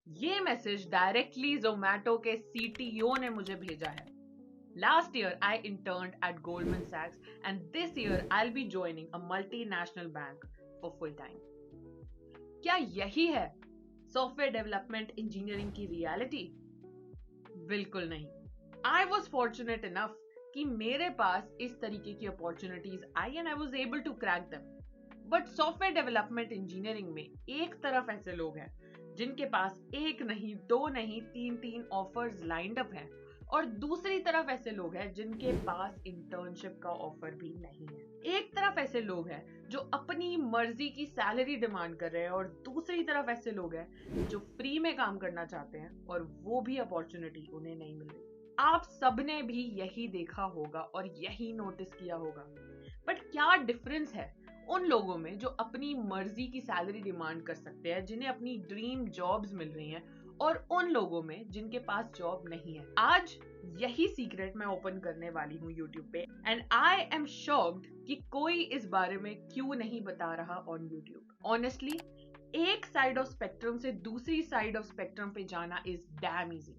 ये message directly Zomato के CTO ने मुझे भेजा है। Last year, I interned at Goldman Sachs, and this year, I'll be joining a multinational bank for full time. क्या यही है सॉफ्टवेयर डेवलपमेंट इंजीनियरिंग की रियलिटी? बिल्कुल नहीं। I was fortunate enough कि मेरे पास इस तरीके की opportunities I and I was able to crack them. But software development engineering में एक तरफ ऐसे लोग हैं जिनके पास एक नहीं, दो नहीं, तीन ऑफर्स लाइंड अप हैं, और दूसरी तरफ ऐसे लोग हैं जिनके पास इंटर्नशिप का ऑफर भी नहीं है। एक तरफ ऐसे लोग हैं जो अपनी मर्जी की सैलरी डिमांड कर रहे हैं, और दूसरी तरफ ऐसे लोग हैं जो फ्री में काम करना चाहते हैं और वो भी अपॉर्चुनिटी उन्हें नहीं मिल रही। आप सबने भी यही देखा होगा और यही नोटिस किया होगा। बट क्या डिफरेंस है उन लोगों में जो अपनी मर्जी की सैलरी डिमांड कर सकते हैं, जिन्हें अपनी ड्रीम जॉब्स मिल रही हैं, और उन लोगों में जिनके पास जॉब नहीं है? आज यही सीक्रेट मैं ओपन करने वाली हूँ YouTube पे, एंड आई एम शॉक्ड कि कोई इस बारे में क्यों नहीं बता रहा ऑन YouTube। ऑनेस्टली, एक साइड ऑफ स्पेक्ट्रम से दूसरी साइड ऑफ स्पेक्ट्रम पे जाना इज डैम इजी,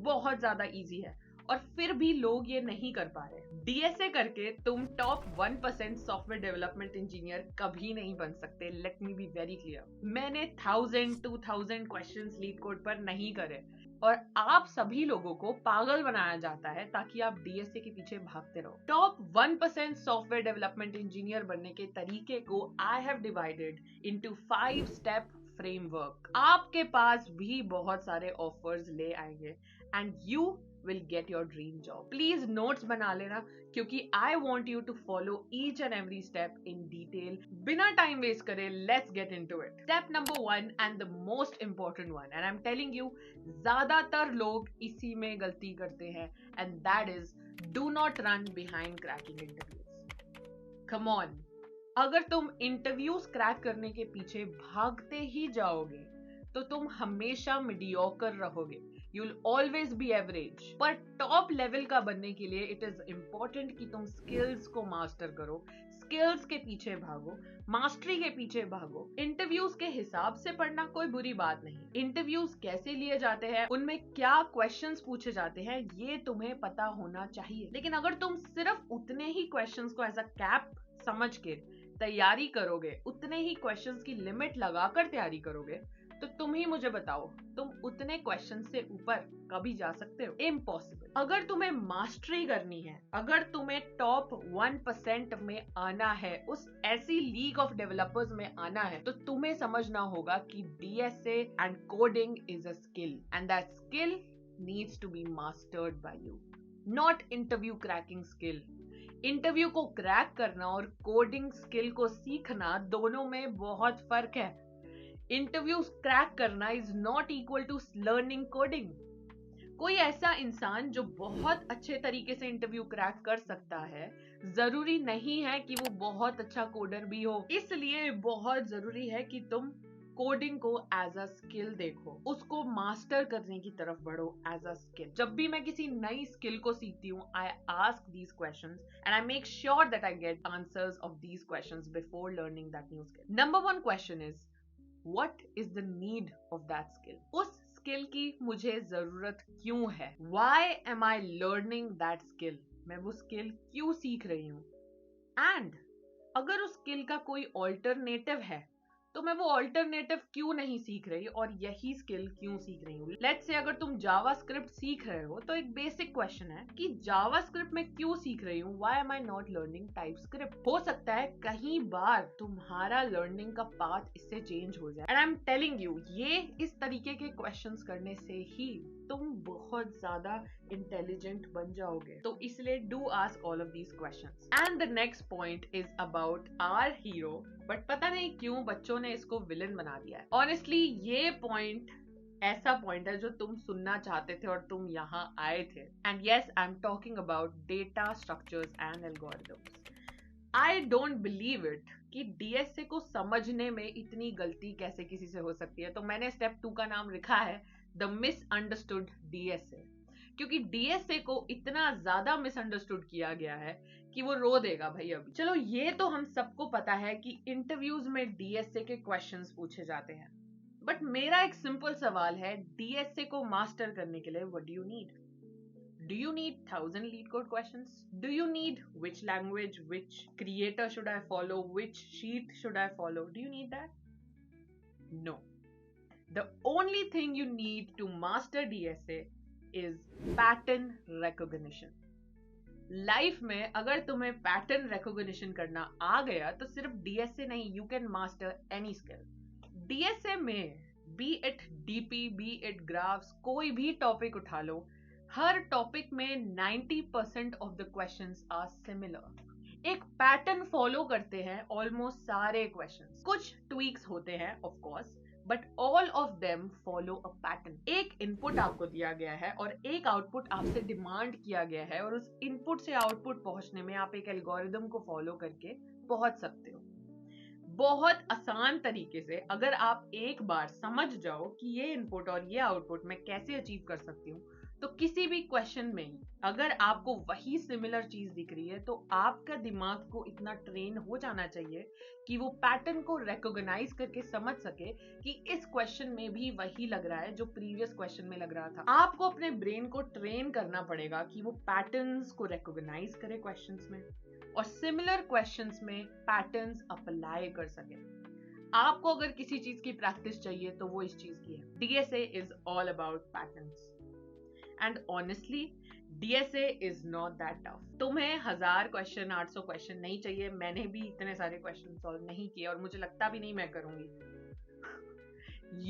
बहुत ज्यादा इजी है, और फिर भी लोग ये नहीं कर पा रहे। डीएसए करके तुम टॉप 1% सॉफ्टवेयर डेवलपमेंट इंजीनियर कभी नहीं बन सकते। Let me be very clear. मैंने 1000-2000 क्वेश्चंस लीड कोड पर नहीं करे, और आप सभी लोगों को पागल बनाया जाता है ताकि आप डीएसए के पीछे भागते रहो। टॉप 1% सॉफ्टवेयर डेवलपमेंट इंजीनियर बनने के तरीके को I have divided into 5 step framework. आपके पास भी बहुत सारे ऑफर्स ले आएंगे and you will get your dream job. Please notes बना लेना, क्योंकि I want you to follow each and every step in detail. बिना time waste करे, let's get into it. Step number 1 and the most important one, and I'm telling you, ज़्यादातर लोग इसी में गलती करते हैं, and that is do not run behind cracking interviews. Come on. अगर तुम इंटरव्यूज क्रैक करने के पीछे भागते ही जाओगे तो तुम हमेशा मीडियोकर रहोगे। You'll always be average. पर टॉप लेवल का बनने के लिए इट इज इंपॉर्टेंट कि तुम स्किल्स को मास्टर करो, स्किल्स के पीछे भागो, मास्टरी के पीछे भागो। इंटरव्यूज के हिसाब से पढ़ना कोई बुरी बात नहीं। इंटरव्यूज कैसे लिए जाते हैं, उनमें क्या क्वेश्चंस पूछे जाते हैं, ये तुम्हें पता होना चाहिए। लेकिन अगर तुम सिर्फ उतने ही क्वेश्चंस को एज अ कैप समझ के तैयारी करोगे, उतने ही क्वेश्चंस की लिमिट लगाकर तैयारी करोगे, तो तुम ही मुझे बताओ, तुम उतने क्वेश्चन से ऊपर कभी जा सकते हो? इम्पॉसिबल। अगर तुम्हें मास्टरी करनी है, अगर तुम्हें टॉप 1% में आना है, उस ऐसी लीग ऑफ डेवलपर्स में आना है, तो तुम्हें समझना होगा कि DSA and coding is a skill, and that skill needs to be mastered by you, not interview cracking skill. Interview को क्रैक करना और कोडिंग स्किल को सीखना, दोनों में बहुत फर्क है। इंटरव्यूज क्रैक करना is not equal to learning coding. कोई ऐसा इंसान जो बहुत अच्छे तरीके से इंटरव्यू क्रैक कर सकता है, जरूरी नहीं है कि वो बहुत अच्छा कोडर भी हो। इसलिए बहुत जरूरी है कि तुम कोडिंग को एज अ स्किल देखो, उसको मास्टर करने की तरफ बढ़ो एज अ स्किल। जब भी मैं किसी नई स्किल को सीखती हूँ, I ask these questions and I make sure that I get answers of these questions before learning that new skill. Number 1 question is What is the need of that skill? उस skill की मुझे जरूरत क्यों है? Why am I learning that skill? मैं वो skill क्यों सीख रही हूँ? And अगर उस स्किल का कोई ऑल्टरनेटिव है, तो मैं वो ऑल्टरनेटिव क्यों नहीं सीख रही और यही स्किल क्यों सीख रही हूँ? लेट्स से अगर तुम जावास्क्रिप्ट सीख रहे हो, तो एक बेसिक क्वेश्चन है कि जावास्क्रिप्ट में क्यों सीख रही हूँ? Why am I not learning TypeScript? हो सकता है कहीं बार तुम्हारा लर्निंग का पाथ इससे चेंज हो जाए, and I am telling you, ये इस तरीके के क्वेश्चंस करने से ही तुम बहुत ज्यादा इंटेलिजेंट बन जाओगे। तो इसलिए do ask all of these questions. And the next point is about our hero, but पता नहीं क्यों बच्चों ने इसको विलन बना दिया है। ऑनेस्टली ये पॉइंट ऐसा पॉइंट है जो तुम सुनना चाहते थे और तुम यहाँ आए थे। And yes, I am talking about data structures and algorithms. I don't believe it कि डीएसए को समझने में इतनी गलती कैसे किसी से हो सकती है। तो मैंने स्टेप 2 का नाम लिखा है द मिसअंडरस्टूड डीएसए, क्योंकि डीएसए को इतना ज्यादा मिसअंडरस्टूड किया गया है कि वो रो देगा भाई अभी। चलो, ये तो हम सबको पता है कि इंटरव्यूज में डीएसए के क्वेश्चंस पूछे जाते हैं, बट मेरा एक सिंपल सवाल है, डीएसए को मास्टर करने के लिए what do you need? Do you need 1,000 lead code questions? Do you need which language, which creator should I follow, which sheet should I follow? Do you need that? No. The only thing you need to master DSA is pattern recognition. Life में अगर तुम्हें pattern recognition करना आ गया तो सिर्फ DSA नहीं, you can master any skill. DSA में be it DP, be it graphs, कोई भी टॉपिक उठा लो, हर टॉपिक में 90% of the questions are similar. एक पैटर्न फॉलो करते हैं ऑलमोस्ट सारे क्वेश्चंस. कुछ ट्वीक्स होते हैं of course, but all of them follow a pattern. एक इनपुट आपको दिया गया है और एक आउटपुट आपसे डिमांड किया गया है, और उस इनपुट से आउटपुट पहुंचने में आप एक एल्गोरिदम को फॉलो करके पहुंच सकते हो. बहुत आसान तरीके से अगर आप एक बार समझ जाओ कि ये इनपुट और ये आउटपुट मैं कैसे अचीव कर सकती हूँ, तो किसी भी क्वेश्चन में अगर आपको वही सिमिलर चीज दिख रही है तो आपका दिमाग को इतना ट्रेन हो जाना चाहिए कि वो पैटर्न को रिकॉग्नाइज करके समझ सके कि इस क्वेश्चन में भी वही लग रहा है जो प्रीवियस क्वेश्चन में लग रहा था. आपको अपने ब्रेन को ट्रेन करना पड़ेगा कि वो पैटर्न्स को रिकॉग्नाइज करे क्वेश्चंस में और सिमिलर क्वेश्चंस में पैटर्न्स अप्लाई कर सके. आपको अगर किसी चीज की प्रैक्टिस चाहिए तो वो इस चीज की है. DSA is all about patterns. And honestly DSA is not that tough. तुम्हें 1000 क्वेश्चन, 800 क्वेश्चन नहीं चाहिए. मैंने भी इतने सारे क्वेश्चन सॉल्व नहीं किए और मुझे लगता भी नहीं मैं करूंगी.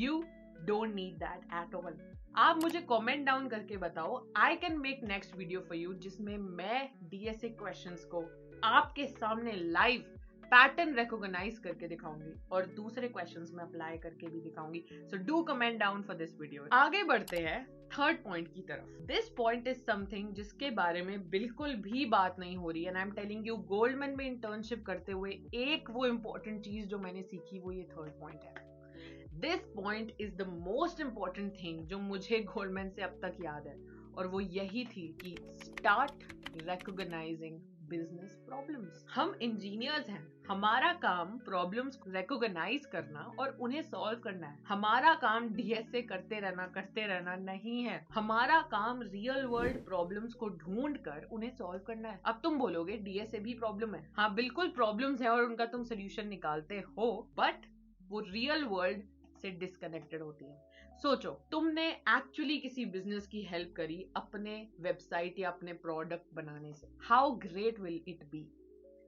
You don't need that at all. आप मुझे कमेंट डाउन करके बताओ, I can make next video for you जिसमें मैं डीएसए क्वेश्चंस को आपके सामने लाइव पैटर्न रिकॉग्नाइज करके दिखाऊंगी और दूसरे क्वेश्चंस में अप्लाई करके भी दिखाऊंगी. So do comment down for this video. आगे बढ़ते हैं थर्ड पॉइंट की तरफ. दिस पॉइंट इज समथिंग जिसके बारे में बिल्कुल भी बात नहीं हो रही है. And I am telling you, Goldman में इंटर्नशिप करते हुए एक वो इंपॉर्टेंट चीज जो मैंने सीखी वो ये थर्ड पॉइंट है. This point is the most important thing जो मुझे गोल्डमैन से अब तक याद है, और वो यही थी कि स्टार्ट रिकॉग्नाइजिंग बिजनेस प्रॉब्लम्स. हम इंजीनियर्स हैं, हमारा काम प्रॉब्लम्स रिकॉग्नाइज करना और उन्हें सॉल्व करना है. हमारा काम डीएसए करते रहना नहीं है. हमारा काम रियल वर्ल्ड प्रॉब्लम्स को ढूंढ कर उन्हें सॉल्व करना है. अब तुम बोलोगे डीएसए भी प्रॉब्लम है. हाँ बिल्कुल प्रॉब्लम्स है और उनका तुम सोल्यूशन निकालते हो, बट वो रियल वर्ल्ड से डिस्कनेक्टेड होती है. सोचो, तुमने एक्चुअली किसी बिजनेस की हेल्प करी अपने वेबसाइट या अपने प्रोडक्ट बनाने से. How great will it be?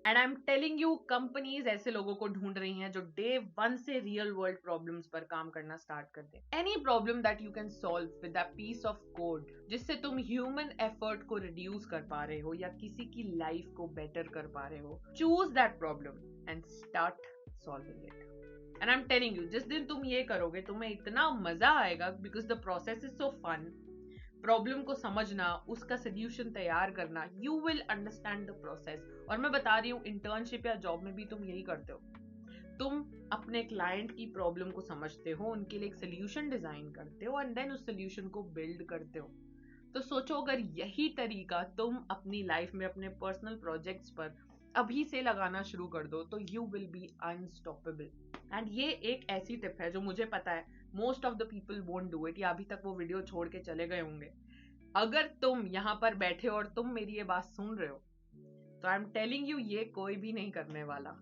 And I am telling you, companies ऐसे लोगों को ढूंढ रही हैं जो डे 1 से रियल वर्ल्ड प्रॉब्लम्स पर काम करना स्टार्ट कर दे. Any problem that you can solve with a piece of code जिससे तुम ह्यूमन एफर्ट को रिड्यूस कर पा रहे हो या किसी की लाइफ को बेटर कर पा रहे हो, choose that problem and start solving it. And I am telling you, जिस दिन तुम ये करोगे तुम्हें इतना मजा आएगा, because the process is so fun. Problem को समझना, उसका सोल्यूशन तैयार करना, you will understand the process. और मैं बता रही हूँ, इंटर्नशिप या जॉब में भी तुम यही करते हो. तुम अपने क्लाइंट की प्रॉब्लम को समझते हो, उनके लिए एक सोल्यूशन डिजाइन करते हो एंड देन उस सोल्यूशन को बिल्ड करते हो. तो सोचो, अगर यही तरीका तुम अपनी लाइफ में अपने पर्सनल प्रोजेक्ट्स पर अभी से लगाना शुरू कर दो तो you will be unstoppable. And ये एक ऐसी टिप है जो मुझे पता है most of the people won't do it, या अभी तक वो वीडियो छोड़ के चले गए होंगे. अगर तुम यहाँ पर बैठे हो और तुम मेरी ये बात सुन रहे हो तो आई एम टेलिंग यू, ये कोई भी नहीं करने वाला,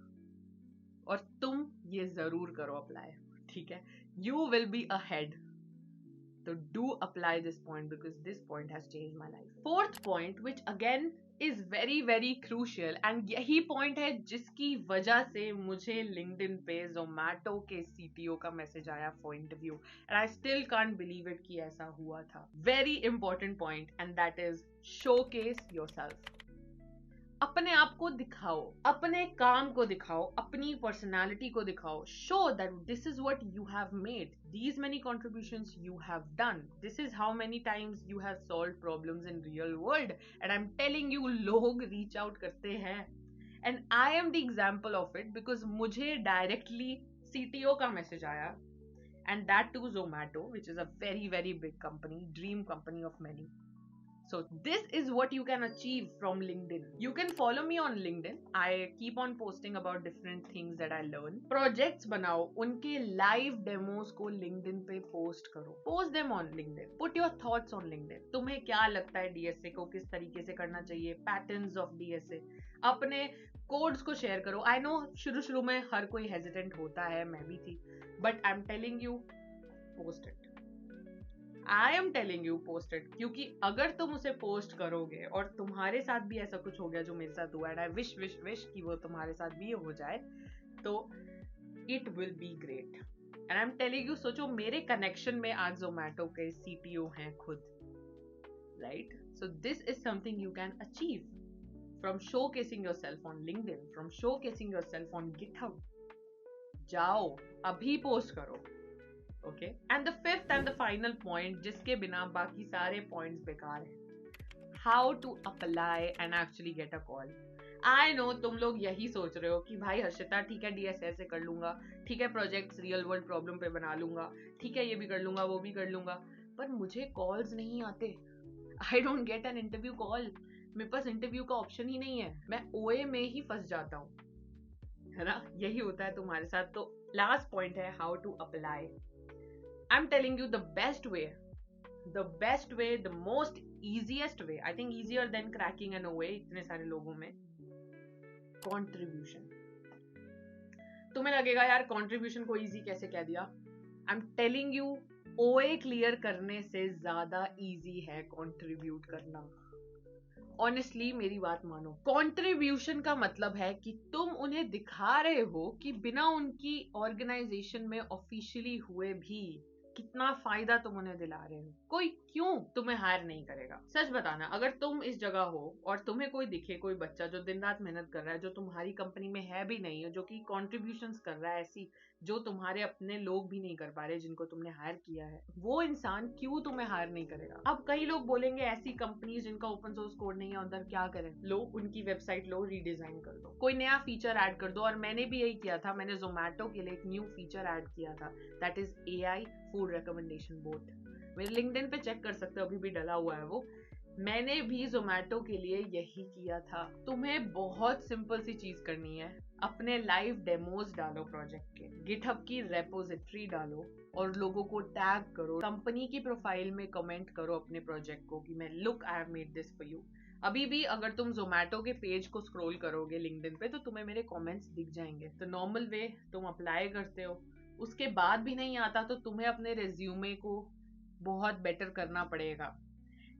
और तुम ये जरूर करो अप्लाई. ठीक है, you will be ahead. So do apply this point because this point has changed my life. Fourth point, which again is very very crucial, and यही point है जिसकी वजह से मुझे LinkedIn पे Zomato के CTO का मैसेज आया for interview, and I still can't believe it कि ऐसा हुआ था. Very important point, and that is showcase yourself. अपने आप को दिखाओ, अपने काम को दिखाओ, अपनी पर्सनालिटी को दिखाओ. Show that this is what you have made, these many contributions you have done, this is how many times you have solved problems in real world. And I am telling you, लोग reach out करते हैं, and I am the example of it, because मुझे directly CTO का message आया, and that too Zomato, which is a very very big company, dream company of many. So this is what you can achieve from LinkedIn. You can follow me on LinkedIn. I keep on posting about different things that I learn. Projects बनाओ, उनके live demos को LinkedIn पे post करो. Post them on LinkedIn. Put your thoughts on LinkedIn. तुम्हें क्या लगता है DSA को किस तरीके से करना चाहिए? Patterns of DSA. अपने कोड्स को शेयर करो. I know शुरू में हर कोई hesitant होता है, मैं भी थी. But I'm telling you, post it. I am telling you post it, क्योंकि अगर तुम उसे पोस्ट करोगे और तुम्हारे साथ भी ऐसा कुछ हो गया जो मेरे साथ हुआ, and I wish wish wish कि वो तुम्हारे साथ भी हो जाए, तो it will be great. And I am telling you, सोचो मेरे कनेक्शन में आज जोमैटो के CTO हैं खुद, right? So this is something you can achieve from showcasing yourself on LinkedIn, from showcasing yourself on GitHub. जाओ अभी पोस्ट करो. Okay, and the fifth and the final point, जिसके बिना बाकी सारे points बेकार हैं, how to apply and actually get a call. I know तुम लोग यही सोच रहे हो कि भाई हर्षिता ठीक है DSA से कर लूंगा, ठीक है प्रोजेक्ट्स रियल वर्ल्ड प्रॉब्लम पे बना लूंगा, ठीक है ये भी कर लूंगा वो भी कर लूंगा, पर मुझे कॉल्स नहीं आते. I don't get an interview call. मेरे पास इंटरव्यू का ऑप्शन ही नहीं है, मैं OA में ही फंस जाता हूँ, है ना? यही होता है तुम्हारे साथ. तो लास्ट पॉइंट है how to apply. I'm telling you the best way, the most easiest way, I think easier than cracking an OA इतने सारे लोगों में, contribution. तुम्हें लगेगा यार contribution को easy कैसे कह दिया? I'm telling you, OA clear करने से ज्यादा easy है contribute करना. ऑनेस्टली मेरी बात मानो, कंट्रीब्यूशन का मतलब है कि तुम उन्हें दिखा रहे हो कि बिना उनकी ऑर्गेनाइजेशन में ऑफिशियली हुए भी कितना फायदा तुम उन्हें दिला रहे हो. कोई क्यों तुम्हें हायर नहीं करेगा? सच बताना, अगर तुम इस जगह हो और तुम्हें कोई दिखे, कोई बच्चा जो दिन रात मेहनत कर रहा है, जो तुम्हारी कंपनी में है भी नहीं है, जो कि कॉन्ट्रीब्यूशंस कर रहा है ऐसी जो तुम्हारे अपने लोग भी नहीं कर पा रहे जिनको तुमने हायर किया है, वो इंसान क्यों तुम्हें हायर नहीं करेगा? अब कई लोग बोलेंगे ऐसी कंपनीज जिनका ओपन सोर्स कोड नहीं है अंदर क्या करें? लो उनकी वेबसाइट लो, रीडिजाइन कर दो, कोई नया फीचर ऐड कर दो. और मैंने भी यही किया था, मैंने जोमैटो के लिए एक न्यू फीचर ऐड किया था, that is AI food recommendation boat. मेरे लिंक्डइन पे चेक कर सकते हो, अभी भी डला हुआ है वो. मैंने भी जोमैटो के लिए यही किया था. तुम्हें बहुत सिंपल सी चीज करनी है, अपने लाइव डेमोज डालो प्रोजेक्ट के, गिटहब की रेपोजिटरी डालो और लोगों को टैग करो, कंपनी की प्रोफाइल में कमेंट करो अपने प्रोजेक्ट को कि मैं look I have made this for you. अभी भी अगर तुम जोमैटो के पेज को स्क्रॉल करोगे लिंक्डइन पे तो तुम्हें मेरे कमेंट्स दिख जाएंगे. तो नॉर्मल वे तुम अप्लाई करते हो, उसके बाद भी नहीं आता तो तुम्हें अपने रेज्यूमे को बहुत बेटर करना पड़ेगा.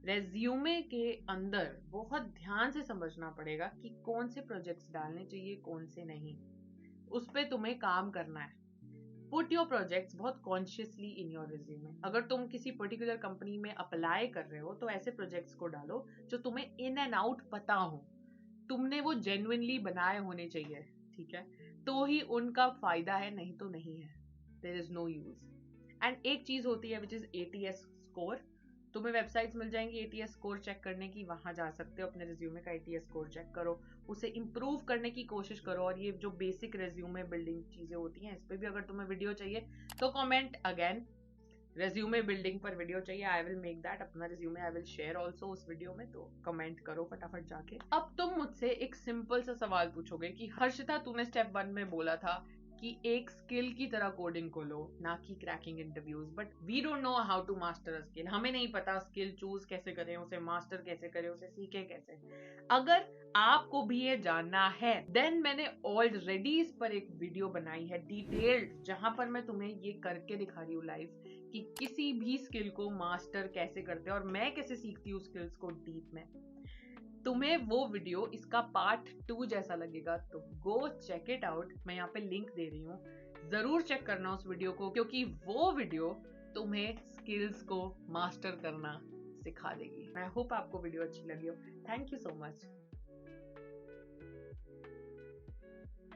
रेज्यूमे के अंदर बहुत ध्यान से समझना पड़ेगा कि कौन से प्रोजेक्ट्स डालने चाहिए, कौन से नहीं. उस पे तुम्हें काम करना है. पुट योर प्रोजेक्ट्स बहुत कॉन्शियसली इन योर रिज्यूमे. अगर तुम किसी पर्टिकुलर कंपनी में अप्लाई कर रहे हो तो ऐसे प्रोजेक्ट्स को डालो जो तुम्हें इन एंड आउट पता हो, तुमने वो जेन्युइनली बनाए होने चाहिए, ठीक है? तो ही उनका फायदा है, नहीं तो नहीं है. There is no use. And एक चीज होती है विच इज ATS स्कोर. तुम्हें वेबसाइट्स मिल जाएंगी ATS स्कोर चेक करने की, वहां जा सकते हो, अपने रिज्यूमे का ATS स्कोर चेक करो, उसे इंप्रूव करने की कोशिश करो. और ये जो बेसिक रिज्यूमे बिल्डिंग चीजें होती हैं, इस पे भी अगर तुम्हें वीडियो चाहिए तो कमेंट अगेन. रेज्यूमे बिल्डिंग पर वीडियो चाहिए, आई विल मेक दैट. अपना resume I will share also उस वीडियो में, तो कमेंट करो फटाफट जाके. अब तुम मुझसे एक सिंपल सा सवाल पूछोगे कि हर्षिता तूने स्टेप 1 में बोला था कि एक स्किल की तरह कोडिंग को लो, ना कि cracking interviews. But we don't know how to master a skill. हमें नहीं पता स्किल चूज कैसे करें, उसे मास्टर कैसे करें, उसे सीखे कैसे. अगर आपको भी ये जानना है देन मैंने ऑलरेडी इस पर एक वीडियो बनाई है डिटेल्ड, जहां पर मैं तुम्हें ये करके दिखा रही हूँ लाइव कि किसी भी स्किल को मास्टर कैसे करते हैं और मैं कैसे सीखती हूँ स्किल्स को डीप में. तुम्हें वो वीडियो इसका पार्ट 2 जैसा लगेगा तो गो चेक इट आउट. मैं यहाँ पे लिंक दे रही हूँ, जरूर चेक करना उस वीडियो को, क्योंकि वो वीडियो तुम्हें स्किल्स को मास्टर करना सिखा देगी. आई होप आपको वीडियो अच्छी लगी हो. Thank you so much.